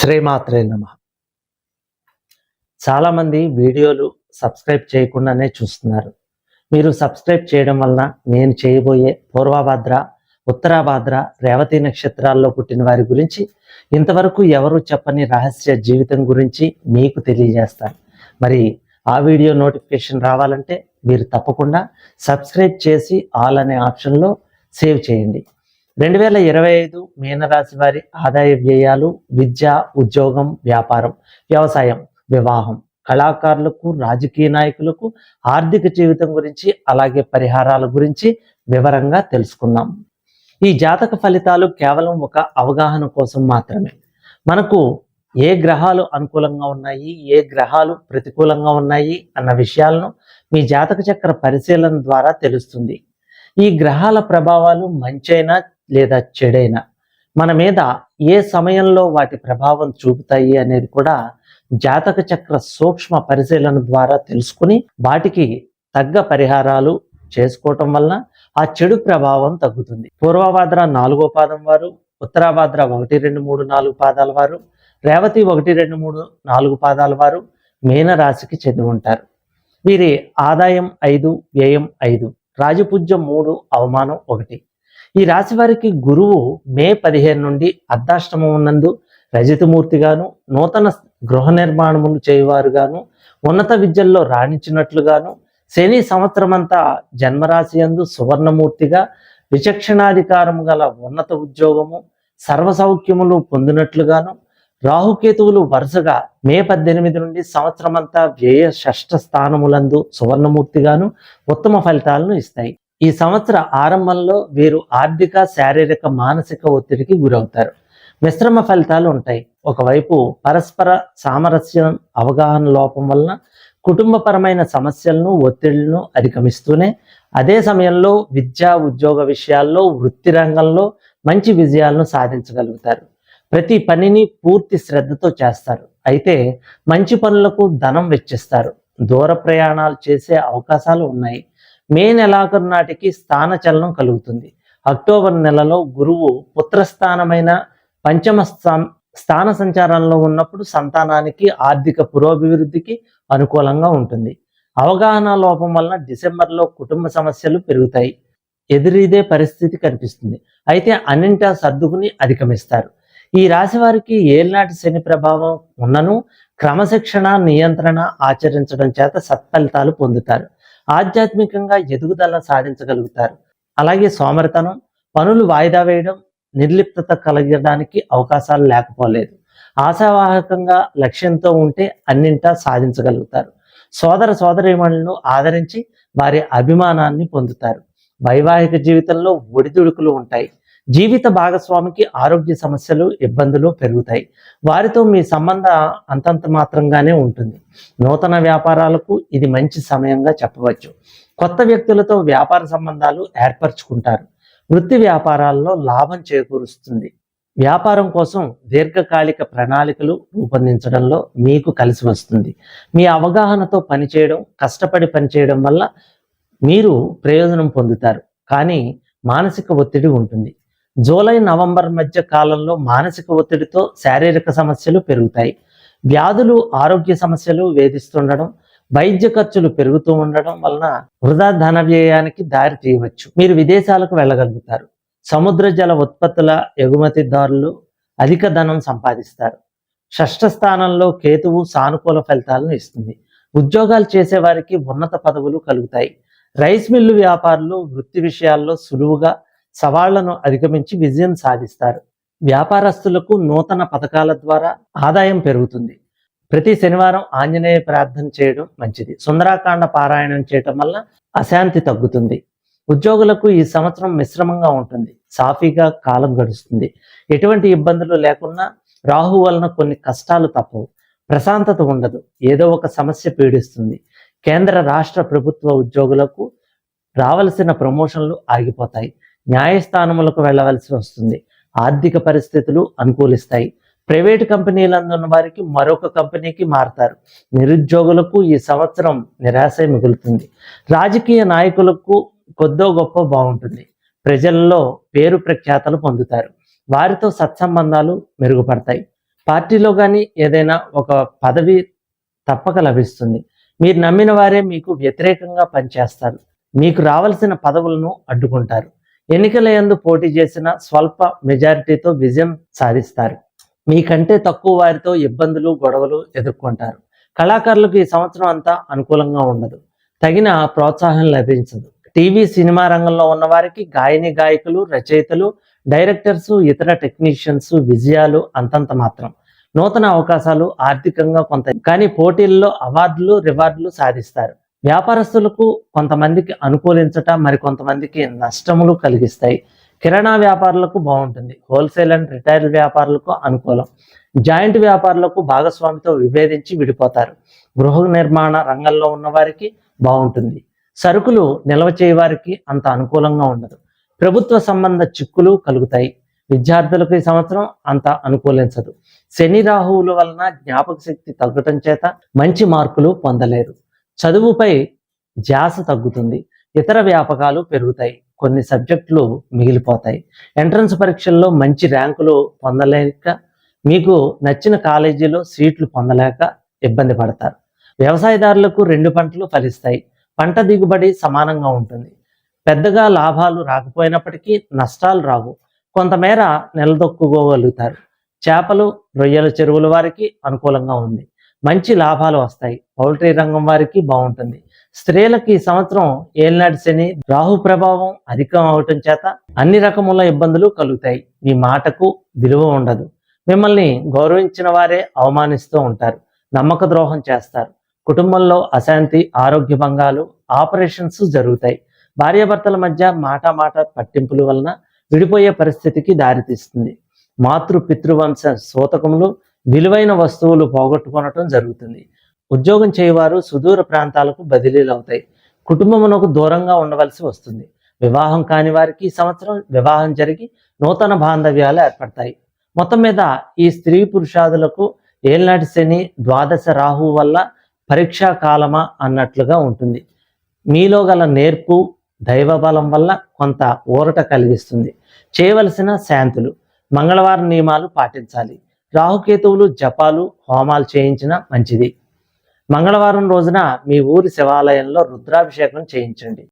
శ్రీమాత్రే నమః. చాలామంది వీడియోలు సబ్స్క్రైబ్ చేయకుండానే చూస్తున్నారు. మీరు సబ్స్క్రైబ్ చేయడం వలన నేను చేయబోయే పూర్వభాద్ర, ఉత్తరాభాద్ర, రేవతి నక్షత్రాల్లో పుట్టిన వారి గురించి ఇంతవరకు ఎవరు చెప్పని రహస్య జీవితం గురించి మీకు తెలియజేస్తాను. మరి ఆ వీడియో నోటిఫికేషన్ రావాలంటే మీరు తప్పకుండా సబ్స్క్రైబ్ చేసి ఆల్ అనే ఆప్షన్లో సేవ్ చేయండి. 2025 మీనరాశి వారి ఆదాయ వ్యయాలు, విద్య, ఉద్యోగం, వ్యాపారం, వ్యవసాయం, వివాహం, కళాకారులకు, రాజకీయ నాయకులకు, ఆర్థిక జీవితం గురించి, అలాగే పరిహారాల గురించి వివరంగా తెలుసుకుందాం. ఈ జాతక ఫలితాలు కేవలం ఒక అవగాహన కోసం మాత్రమే. మనకు ఏ గ్రహాలు అనుకూలంగా ఉన్నాయి, ఏ గ్రహాలు ప్రతికూలంగా ఉన్నాయి అన్న విషయాలను మీ జాతక చక్ర పరిశీలన ద్వారా తెలుస్తుంది. ఈ గ్రహాల ప్రభావాలు మంచైనా లేదా చెడైనా మన మీద ఏ సమయంలో వాటి ప్రభావం చూపుతాయి అనేది కూడా జాతక చక్ర సూక్ష్మ పరిశీలన ద్వారా తెలుసుకుని వాటికి తగ్గ పరిహారాలు చేసుకోవటం వలన ఆ చెడు ప్రభావం తగ్గుతుంది. పూర్వభాద్ర 4వ పాదం వారు, ఉత్తరాభాద్ర 1, 2, 3, 4 పాదాల వారు, రేవతి 1, 2, 3, 4 పాదాల వారు మీన రాశికి చెంది ఉంటారు. వీరి ఆదాయం 5, వ్యయం 5, రాజపూజ్యం 3, అవమానం 1. ఈ రాశి వారికి గురువు మే 15 నుండి అర్ధాష్టమం ఉన్నందు రజతమూర్తిగాను, నూతన గృహ నిర్మాణములు చేయవారుగాను, ఉన్నత విద్యల్లో రాణించినట్లుగాను, శని సంవత్సరమంతా జన్మరాశి యందు సువర్ణమూర్తిగా విచక్షణాధికారం గల ఉన్నత ఉద్యోగము, సర్వసౌఖ్యములు పొందినట్లుగాను, రాహుకేతువులు వరుసగా మే 18 నుండి సంవత్సరమంతా వ్యయ షష్ఠ స్థానములందు సువర్ణమూర్తిగాను ఉత్తమ ఫలితాలను ఇస్తాయి. ఈ సంవత్సర ఆరంభంలో వీరు ఆర్థిక, శారీరక, మానసిక ఒత్తిడికి గురవుతారు. మిశ్రమ ఫలితాలు ఉంటాయి. ఒకవైపు పరస్పర సామరస్యం, అవగాహన లోపం వలన కుటుంబపరమైన సమస్యలను, ఒత్తిళ్లను అధిగమిస్తూనే అదే సమయంలో విద్యా, ఉద్యోగ విషయాల్లో, వృత్తి రంగంలో మంచి విజయాలను సాధించగలుగుతారు. ప్రతి పనిని పూర్తి శ్రద్ధతో చేస్తారు. అయితే మంచి పనులకు ధనం వెచ్చిస్తారు. దూర ప్రయాణాలు చేసే అవకాశాలు ఉన్నాయి. మే నెలాఖరు నాటికి స్థానచలనం కలుగుతుంది. అక్టోబర్ నెలలో గురువు పుత్రస్థానమైన పంచమ స్థాన సంచారంలో ఉన్నప్పుడు సంతానానికి, ఆర్థిక పురోభివృద్ధికి అనుకూలంగా ఉంటుంది. అవగాహన లోపం వలన డిసెంబర్లో కుటుంబ సమస్యలు పెరుగుతాయి. ఎదురీదే పరిస్థితి కనిపిస్తుంది. అయితే అన్నింటా సర్దుకుని అధిగమిస్తారు. ఈ రాశి వారికి ఏళ్నాటి శని ప్రభావం ఉన్నను క్రమశిక్షణ, నియంత్రణ ఆచరించడం చేత సత్ఫలితాలు పొందుతారు. ఆధ్యాత్మికంగా ఎదుగుదల సాధించగలుగుతారు. అలాగే సోమరితనం, పనులు వాయిదా వేయడం, నిర్లిప్తత కలగడానికి అవకాశాలు లేకపోలేదు. ఆశావాహకంగా లక్ష్యంతో ఉంటే అన్నింటా సాధించగలుగుతారు. సోదర సోదరీమణులను ఆదరించి వారి అభిమానాన్ని పొందుతారు. వైవాహిక జీవితంలో ఒడిదుడుకులు ఉంటాయి. జీవిత భాగస్వామికి ఆరోగ్య సమస్యలు, ఇబ్బందులు పెరుగుతాయి. వారితో మీ సంబంధం అంతంత మాత్రంగానే ఉంటుంది. నూతన వ్యాపారాలకు ఇది మంచి సమయంగా చెప్పవచ్చు. కొత్త వ్యక్తులతో వ్యాపార సంబంధాలు ఏర్పరచుకుంటారు. వృత్తి వ్యాపారాల్లో లాభం చేకూరుస్తుంది. వ్యాపారం కోసం దీర్ఘకాలిక ప్రణాళికలు రూపొందించడంలో మీకు కలిసి వస్తుంది. మీ అవగాహనతో పనిచేయడం, కష్టపడి పనిచేయడం వల్ల మీరు ప్రయోజనం పొందుతారు. కానీ మానసిక ఒత్తిడి ఉంటుంది. జూలై, నవంబర్ మధ్య కాలంలో మానసిక ఒత్తిడితో శారీరక సమస్యలు పెరుగుతాయి. వ్యాధులు, ఆరోగ్య సమస్యలు వేధిస్తుండడం, వైద్య ఖర్చులు పెరుగుతూ ఉండడం వలన వృధా ధన వ్యయానికి దారి తీయవచ్చు. మీరు విదేశాలకు వెళ్ళగలుగుతారు. సముద్ర జల ఉత్పత్తుల ఎగుమతిదారులు అధిక ధనం సంపాదిస్తారు. షష్ఠ స్థానంలో కేతువు సానుకూల ఫలితాలను ఇస్తుంది. ఉద్యోగాలు చేసే వారికి ఉన్నత పదవులు కలుగుతాయి. రైస్ మిల్లు వ్యాపారులు వృత్తి విషయాల్లో సులువుగా సవాళ్లను అధిగమించి విజయం సాధిస్తారు. వ్యాపారస్తులకు నూతన పథకాల ద్వారా ఆదాయం పెరుగుతుంది. ప్రతి శనివారం ఆంజనేయ ప్రార్థన చేయడం మంచిది. సుందరాకాండ పారాయణం చేయటం వల్ల అశాంతి తగ్గుతుంది. ఉద్యోగులకు ఈ సంవత్సరం మిశ్రమంగా ఉంటుంది. సాఫీగా కాలం గడుస్తుంది. ఎటువంటి ఇబ్బందులు లేకున్నా రాహు వలన కొన్ని కష్టాలు తప్పవు. ప్రశాంతత ఉండదు. ఏదో ఒక సమస్య పీడిస్తుంది. కేంద్ర, రాష్ట్ర ప్రభుత్వ ఉద్యోగులకు రావలసిన ప్రమోషన్లు ఆగిపోతాయి. న్యాయస్థానములకు వెళ్ళవలసి వస్తుంది. ఆర్థిక పరిస్థితులు అనుకూలిస్తాయి. ప్రైవేటు కంపెనీలందున్న వారికి మరొక కంపెనీకి మారతారు. నిరుద్యోగులకు ఈ సంవత్సరం నిరాశ మిగులుతుంది. రాజకీయ నాయకులకు కొద్దో గొప్ప బాగుంటుంది. ప్రజల్లో పేరు ప్రఖ్యాతలు పొందుతారు. వారితో సత్సంబంధాలు మెరుగుపడతాయి. పార్టీలో కానీ ఏదైనా ఒక పదవి తప్పక లభిస్తుంది. మీరు నమ్మిన వారే మీకు వ్యతిరేకంగా పనిచేస్తారు. మీకు రావాల్సిన పదవులను అడ్డుకుంటారు. ఎన్నికల యందు పోటీ చేసిన స్వల్ప మెజారిటీతో విజయం సాధిస్తారు. మీకంటే తక్కువ వారితో ఇబ్బందులు, గొడవలు ఎదుర్కొంటారు. కళాకారులకు ఈ సంవత్సరం అంతా అనుకూలంగా ఉండదు. తగిన ప్రోత్సాహం లభించదు. టీవీ, సినిమా రంగంలో ఉన్న వారికి గాయని, గాయకులు, రచయితలు, డైరెక్టర్స్, ఇతర టెక్నీషియన్స్ విజయాలు అంతంత మాత్రం. నూతన అవకాశాలు ఆర్థికంగా కొంత, కానీ పోటీల్లో అవార్డులు, రివార్డులు సాధిస్తారు. వ్యాపారస్తులకు కొంతమందికి అనుకూలించట, మరికొంతమందికి నష్టములు కలిగిస్తాయి. కిరాణా వ్యాపారులకు బాగుంటుంది. హోల్సేల్ అండ్ రిటైల్ వ్యాపారులకు అనుకూలం. జాయింట్ వ్యాపారులకు భాగస్వామితో విభేదించి విడిపోతారు. గృహ నిర్మాణ రంగంలో ఉన్న వారికి బాగుంటుంది. సరుకులు నిల్వ చేయవారికి అంత అనుకూలంగా ఉండదు. ప్రభుత్వ సంబంధ చిక్కులు కలుగుతాయి. విద్యార్థులకు ఈ సంవత్సరం అంత అనుకూలించదు. శని, రాహువుల వలన జ్ఞాపక శక్తి తగ్గటం చేత మంచి మార్కులు పొందలేరు. చదువుపై ధ్యాస తగ్గుతుంది. ఇతర వ్యాపకాలు పెరుగుతాయి. కొన్ని సబ్జెక్టులు మిగిలిపోతాయి. ఎంట్రన్స్ పరీక్షల్లో మంచి ర్యాంకులు పొందలేక, మీకు నచ్చిన కాలేజీలో సీట్లు పొందలేక ఇబ్బంది పడతారు. వ్యవసాయదారులకు 2 పంటలు ఫలిస్తాయి. పంట దిగుబడి సమానంగా ఉంటుంది. పెద్దగా లాభాలు రాకపోయినప్పటికీ నష్టాలు రావు. కొంతమేర నిలదొక్కుకోగలుగుతారు. చేపలు, రొయ్యల చెరువుల వారికి అనుకూలంగా ఉంది. మంచి లాభాలు వస్తాయి. పౌల్ట్రీ రంగం వారికి బాగుంటుంది. స్త్రీలకు ఈ సంవత్సరం ఏలినాటి శని, రాహు ప్రభావం అధికం అవటం చేత అన్ని రకముల ఇబ్బందులు కలుగుతాయి. మీ మాటకు విలువ ఉండదు. మిమ్మల్ని గౌరవించిన వారే అవమానిస్తూ ఉంటారు. నమ్మక ద్రోహం చేస్తారు. కుటుంబంలో అశాంతి, ఆరోగ్య భంగాలు, ఆపరేషన్స్ జరుగుతాయి. భార్యాభర్తల మధ్య మాట పట్టింపుల వలన విడిపోయే పరిస్థితికి దారితీస్తుంది. మాతృ పితృవంశ సూతకములు, విలువైన వస్తువులు పోగొట్టుకోవటం జరుగుతుంది. ఉద్యోగం చేయవారు సుదూర ప్రాంతాలకు బదిలీలు అవుతాయి. కుటుంబమునకు దూరంగా ఉండవలసి వస్తుంది. వివాహం కాని వారికి ఈ సంవత్సరం వివాహం జరిగి నూతన బాంధవ్యాలు ఏర్పడతాయి. మొత్తం మీద ఈ స్త్రీ పురుషాదులకు ఏలినాటి శని, ద్వాదశ రాహు వల్ల పరీక్షా కాలమా అన్నట్లుగా ఉంటుంది. మీలో గల నేర్పు, దైవబలం వల్ల కొంత ఊరట కలిగిస్తుంది. చేయవలసిన శాంతులు: మంగళవారం నియమాలు పాటించాలి. రాహుకేతువులు, జపాలు, హోమాలు చేయించిన మంచిది. మంగళవారం రోజున మీ ఊరి శివాలయంలో రుద్రాభిషేకం చేయించండి.